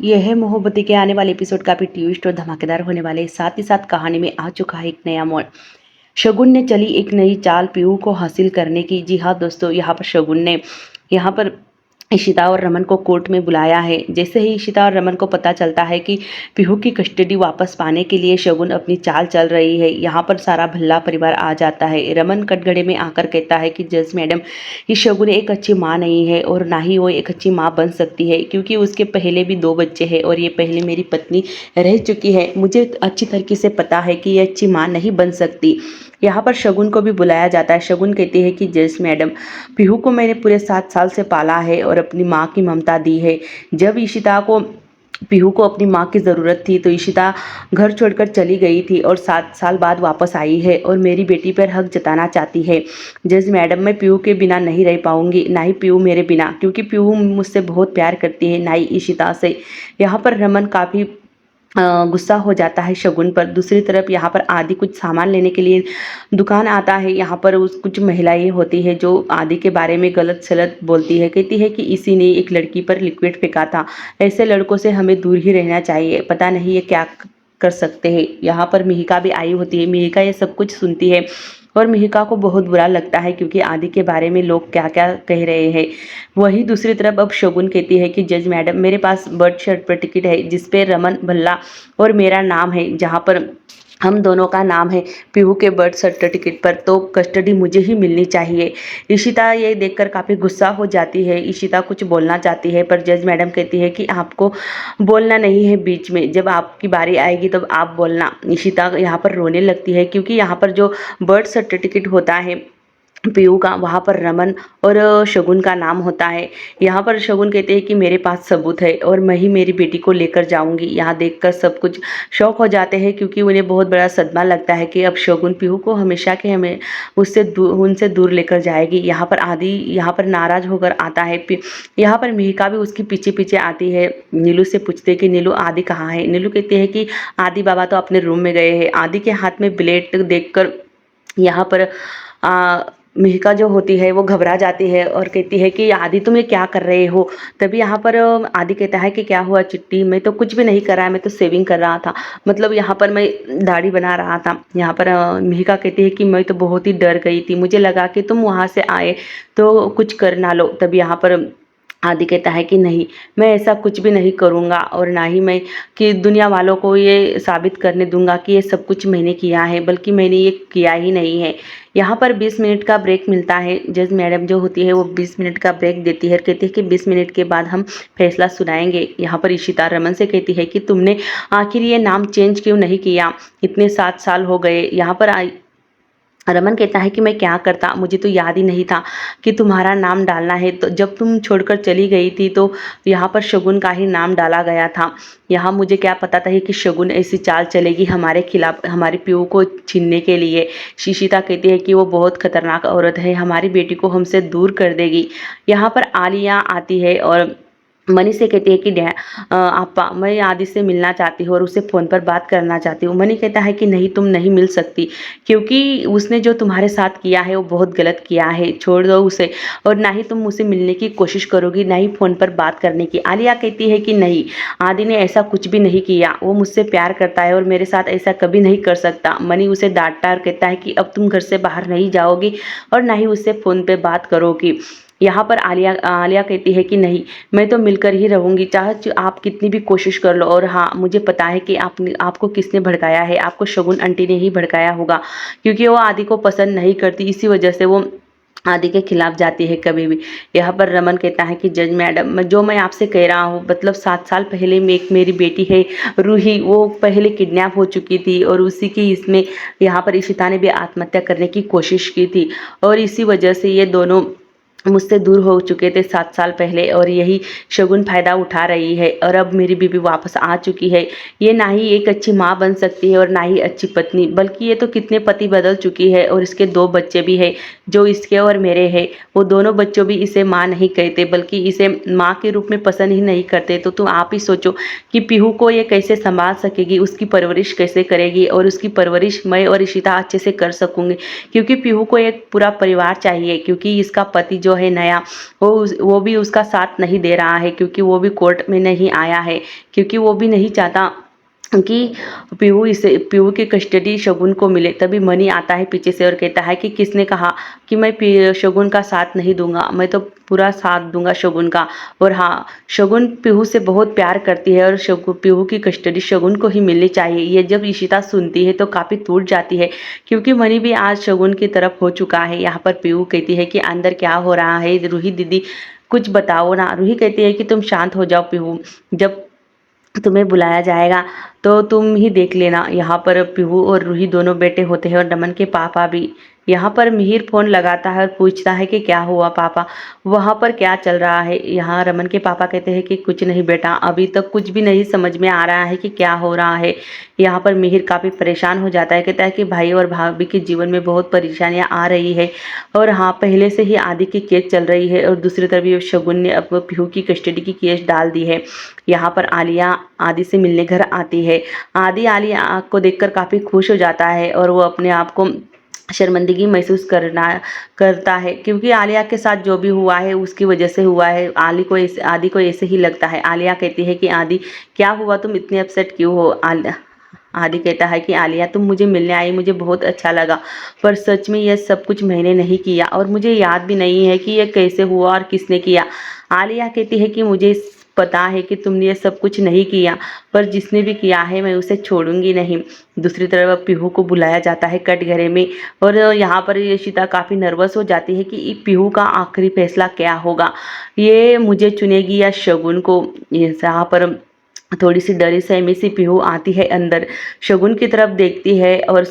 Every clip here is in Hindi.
ये है मोहब्बतें के आने वाले एपिसोड काफ़ी ट्विस्ट और धमाकेदार होने वाले हैं। साथ ही साथ कहानी में आ चुका है एक नया मोड़। शगुन ने चली एक नई चाल पीहू को हासिल करने की। जी हाँ दोस्तों, यहाँ पर शगुन ने यहाँ पर इशिता और रमन को कोर्ट में बुलाया है। जैसे ही इशिता और रमन को पता चलता है कि पीहू की कस्टडी वापस पाने के लिए शगुन अपनी चाल चल रही है, यहाँ पर सारा भल्ला परिवार आ जाता है। रमन कटघरे में आकर कहता है कि जज मैडम, ये शगुन एक अच्छी माँ नहीं है और ना ही वो एक अच्छी माँ बन सकती है, क्योंकि उसके पहले भी 2 बच्चे हैं और ये पहले मेरी पत्नी रह चुकी है। मुझे अच्छी तरीके से पता है कि ये अच्छी माँ नहीं बन सकती। यहाँ पर शगुन को भी बुलाया जाता है। शगुन कहती है कि जज मैडम, पीहू को मैंने पूरे 7 साल से पाला है और अपनी माँ की ममता दी है। जब इशिता को पीहू को अपनी माँ की ज़रूरत थी तो इशिता घर छोड़कर चली गई थी और 7 साल बाद वापस आई है और मेरी बेटी पर हक जताना चाहती है। जज मैडम, मैं पीहू के बिना नहीं रह पाऊंगी, ना ही पीहू मेरे बिना, क्योंकि पीहू मुझसे बहुत प्यार करती है, ना ही इशिता से। यहाँ पर रमन काफ़ी गुस्सा हो जाता है शगुन पर। दूसरी तरफ यहाँ पर आदि कुछ सामान लेने के लिए दुकान आता है। यहाँ पर उस कुछ महिलाएं होती है जो आदि के बारे में गलत सलत बोलती है। कहती है कि इसी ने एक लड़की पर लिक्विड फेंका था, ऐसे लड़कों से हमें दूर ही रहना चाहिए, पता नहीं ये क्या कर सकते हैं। यहाँ पर मिहिका भी आई होती है। मिहिका ये सब कुछ सुनती है और मिहिका को बहुत बुरा लगता है, क्योंकि आदि के बारे में लोग क्या क्या कह रहे हैं। वही दूसरी तरफ अब शगुन कहती है कि जज मैडम, मेरे पास बर्थ सर्टिफिकेट है जिस पे रमन भल्ला और मेरा नाम है, जहाँ पर हम दोनों का नाम है पीहू के बर्थ सर्टिफिकेट पर, तो कस्टडी मुझे ही मिलनी चाहिए। इशिता ये देखकर काफ़ी गुस्सा हो जाती है। इशिता कुछ बोलना चाहती है पर जज मैडम कहती है कि आपको बोलना नहीं है बीच में, जब आपकी बारी आएगी तब आप बोलना। इशिता यहाँ पर रोने लगती है, क्योंकि यहाँ पर जो बर्थ सर्टिफिकेट होता है पीयू का, वहाँ पर रमन और शगुन का नाम होता है। यहाँ पर शगुन कहते हैं कि मेरे पास सबूत है और मैं ही मेरी बेटी को लेकर जाऊंगी। यहाँ देखकर सब कुछ शौक हो जाते हैं, क्योंकि उन्हें बहुत बड़ा सदमा लगता है कि अब शगुन पीहू को हमेशा के हमें उनसे दूर लेकर जाएगी। यहाँ पर आदि यहाँ पर नाराज होकर आता है। यहाँ पर मिहिका भी उसके पीछे पीछे आती है। नीलू से पूछते हैं कि नीलू, आदि कहाँ है। नीलू कहती है कि आदि बाबा तो अपने रूम में गए हैं। आदि के हाथ में ब्लेड देखकर यहाँ पर मिहिका जो होती है वो घबरा जाती है और कहती है कि आदि तुम ये क्या कर रहे हो। तभी यहाँ पर आदि कहता है कि क्या हुआ चिट्टी, मैं तो कुछ भी नहीं कर रहा, मैं तो सेविंग कर रहा था, मतलब यहाँ पर मैं दाढ़ी बना रहा था। यहाँ पर मिहिका कहती है कि मैं तो बहुत ही डर गई थी, मुझे लगा कि तुम वहाँ से आए तो कुछ कर ना लो। तभी यहाँ पर आदि कहता है कि नहीं, मैं ऐसा कुछ भी नहीं करूँगा और ना ही मैं कि दुनिया वालों को ये साबित करने दूंगा कि ये सब कुछ मैंने किया है, बल्कि मैंने ये किया ही नहीं है। यहाँ पर 20 मिनट का ब्रेक मिलता है। जज मैडम जो होती है वो 20 मिनट का ब्रेक देती है और कहती है कि 20 मिनट के बाद हम फैसला सुनाएंगे। यहाँ पर इशिता रमन से कहती है कि तुमने आखिर ये नाम चेंज क्यों नहीं किया, इतने 7 साल हो गए। यहाँ पर रमन कहता है कि मैं क्या करता, मुझे तो याद ही नहीं था कि तुम्हारा नाम डालना है। तो जब तुम छोड़कर चली गई थी तो यहाँ पर शगुन का ही नाम डाला गया था। यहाँ मुझे क्या पता था कि शगुन ऐसी चाल चलेगी हमारे खिलाफ, हमारे पीहू को छीनने के लिए। शिशिता कहती है कि वो बहुत खतरनाक औरत है, हमारी बेटी को हमसे दूर कर देगी। यहाँ पर आलिया आती है और मनी से कहती है कि आपा, मैं आदि से मिलना चाहती हूँ और उसे फ़ोन पर बात करना चाहती हूँ। मनी कहता है कि नहीं, तुम नहीं मिल सकती, क्योंकि उसने जो तुम्हारे साथ किया है वो बहुत गलत किया है, छोड़ दो उसे, और ना ही तुम उसे मिलने की कोशिश करोगी, ना ही फ़ोन पर बात करने की। आलिया कहती है कि नहीं, आदि ने ऐसा कुछ भी नहीं किया, वो मुझसे प्यार करता है और मेरे साथ ऐसा कभी नहीं कर सकता। मनी उसे डांटता और कहता है कि अब तुम घर से बाहर नहीं जाओगी और ना ही उससे फ़ोन पर बात करोगी। यहाँ पर आलिया कहती है कि नहीं, मैं तो मिलकर ही रहूँगी, चाहे आप कितनी भी कोशिश कर लो। और हाँ, मुझे पता है कि आपको किसने भड़काया है, आपको शगुन आंटी ने ही भड़काया होगा, क्योंकि वो आदि को पसंद नहीं करती, इसी वजह से वो आदि के खिलाफ जाती है कभी भी। यहाँ पर रमन कहता है कि जज मैडम, जो मैं आपसे कह रहा हूँ, मतलब 7 साल पहले में एक मेरी बेटी है रूही, वो पहले किडनैप हो चुकी थी और उसी की इसमें यहाँ पर इशिता ने भी आत्महत्या करने की कोशिश की थी और इसी वजह से ये दोनों मुझसे दूर हो चुके थे 7 साल पहले, और यही शगुन फ़ायदा उठा रही है। और अब मेरी बीबी वापस आ चुकी है। ये ना ही एक अच्छी माँ बन सकती है और ना ही अच्छी पत्नी, बल्कि ये तो कितने पति बदल चुकी है और इसके 2 बच्चे भी है जो इसके और मेरे है, वो दोनों बच्चों भी इसे माँ नहीं कहते बल्कि इसे माँ के रूप में पसंद ही नहीं करते। तो तुम आप ही सोचो कि पीहू को ये कैसे संभाल सकेगी, उसकी परवरिश कैसे करेगी, और उसकी परवरिश मैं और इशिता अच्छे से कर सकूंगी, क्योंकि पीहू को एक पूरा परिवार चाहिए। क्योंकि इसका पति जो है नया, वो भी उसका साथ नहीं दे रहा है, क्योंकि वो भी कोर्ट में नहीं आया है, क्योंकि वो भी नहीं चाहता कि पीहू की कस्टडी शगुन को मिले। तभी मनी आता है पीछे से और कहता है कि किसने कहा कि मैं शगुन का साथ नहीं दूंगा, मैं तो पूरा साथ दूंगा शगुन का। और हाँ, शगुन पीहू से बहुत प्यार करती है और पीहू की कस्टडी शगुन को ही मिलनी चाहिए। ये जब इशिता सुनती है तो काफ़ी टूट जाती है, क्योंकि मनी भी आज शगुन की तरफ हो चुका है। यहाँ पर पीहू कहती है कि अंदर क्या हो रहा है, रूही दीदी कुछ बताओ ना। रूही कहती है कि तुम शांत हो जाओ पीहू, जब तुम्हें बुलाया जाएगा तो तुम ही देख लेना। यहाँ पर पीहू और रूही दोनों बेटे होते हैं और रमन के पापा भी। यहाँ पर मिहिर फोन लगाता है और पूछता है कि क्या हुआ पापा, वहाँ पर क्या चल रहा है। यहाँ रमन के पापा कहते हैं कि कुछ नहीं बेटा, अभी तक कुछ भी नहीं समझ में आ रहा है कि क्या हो रहा है। यहाँ पर मिहिर काफ़ी परेशान हो जाता है, कहता है कि भाई और भाभी के जीवन में बहुत परेशानियाँ आ रही है, और हाँ पहले से ही आदि की केस चल रही है, और दूसरी तरफ ये शगुन ने अब पीहू की कस्टडी की केस डाल दी है। यहाँ पर आलिया आदि से मिलने घर आती है। आदि आलिया को देखकर काफ़ी खुश हो जाता है और वो अपने आप को शर्मिंदगी महसूस करता है, क्योंकि आलिया के साथ जो भी हुआ है उसकी वजह से हुआ है। आदि को ऐसे ही लगता है। आलिया कहती है कि आदि क्या हुआ, तुम इतने अपसेट क्यों हो। आदि कहता है कि आलिया तुम मुझे मिलने आई, मुझे बहुत अच्छा लगा, पर सच में यह सब कुछ मैंने नहीं किया और मुझे याद भी नहीं है कि यह कैसे हुआ और किसने किया। आलिया कहती है कि मुझे पता है कि तुमने ये सब कुछ नहीं किया, पर जिसने भी किया है मैं उसे छोड़ूंगी नहीं। दूसरी तरफ पीहू को बुलाया जाता है कटघरे में, और यहाँ पर यशिता काफ़ी नर्वस हो जाती है कि पीहू का आखिरी फैसला क्या होगा, ये मुझे चुनेगी या शगुन को। यहाँ पर थोड़ी सी डरी सहमी सी पीहू आती है अंदर, शगुन की तरफ देखती है, और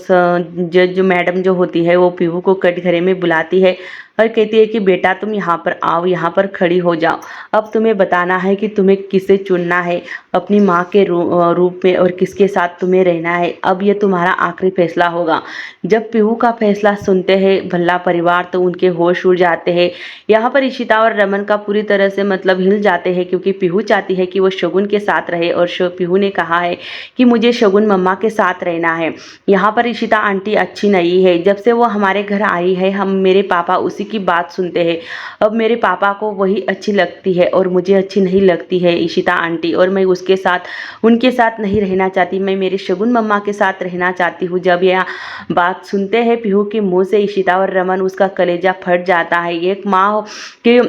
जज मैडम जो होती है वो पीहू को कटघरे में बुलाती है और कहती है कि बेटा तुम यहाँ पर आओ, यहाँ पर खड़ी हो जाओ। अब तुम्हें बताना है कि तुम्हें किसे चुनना है, अपनी माँ के रूप में, और किसके साथ तुम्हें रहना है। अब ये तुम्हारा आखिरी फैसला होगा। जब पीहू का फैसला सुनते हैं भल्ला परिवार तो उनके होश उड़ जाते हैं। यहाँ पर इशिता और रमन का पूरी तरह से मतलब हिल जाते हैं, क्योंकि पीहू चाहती है कि वो शगुन के साथ रहे, और पीहू ने कहा है कि मुझे शगुन मम्मा के साथ रहना है। यहाँ पर इशिता आंटी अच्छी नहीं है, जब से वो हमारे घर आई है हम मेरे पापा उसी की बात सुनते हैं। अब मेरे पापा को वही अच्छी लगती है और मुझे अच्छी नहीं लगती है इशिता आंटी, और मैं उनके साथ नहीं रहना चाहती, मैं मेरे शगुन मम्मा के साथ रहना चाहती हूँ। जब यह बात सुनते हैं पीहू के मुंह से इशिता और रमन, उसका कलेजा फट जाता है। एक माँ के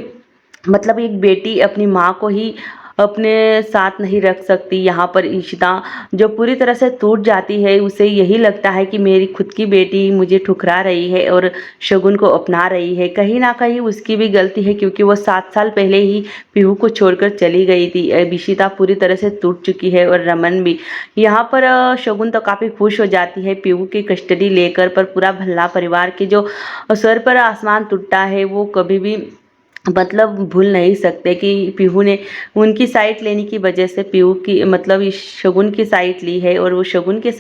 मतलब एक बेटी अपनी माँ को ही अपने साथ नहीं रख सकती। यहाँ पर इशिता जो पूरी तरह से टूट जाती है, उसे यही लगता है कि मेरी खुद की बेटी मुझे ठुकरा रही है और शगुन को अपना रही है। कहीं ना कहीं उसकी भी गलती है, क्योंकि वो 7 साल पहले ही पीहू को छोड़कर चली गई थी। इशिता पूरी तरह से टूट चुकी है और रमन भी। यहाँ पर शगुन तो काफ़ी खुश हो जाती है पीहू की कस्टडी लेकर, पर पूरा भल्ला परिवार के जो सर पर आसमान टूटा है वो कभी भी मतलब भूल नहीं सकते कि पीहू ने उनकी साइड लेने की वजह से पीहू की मतलब इस शगुन की साइड ली है, और वो शगुन के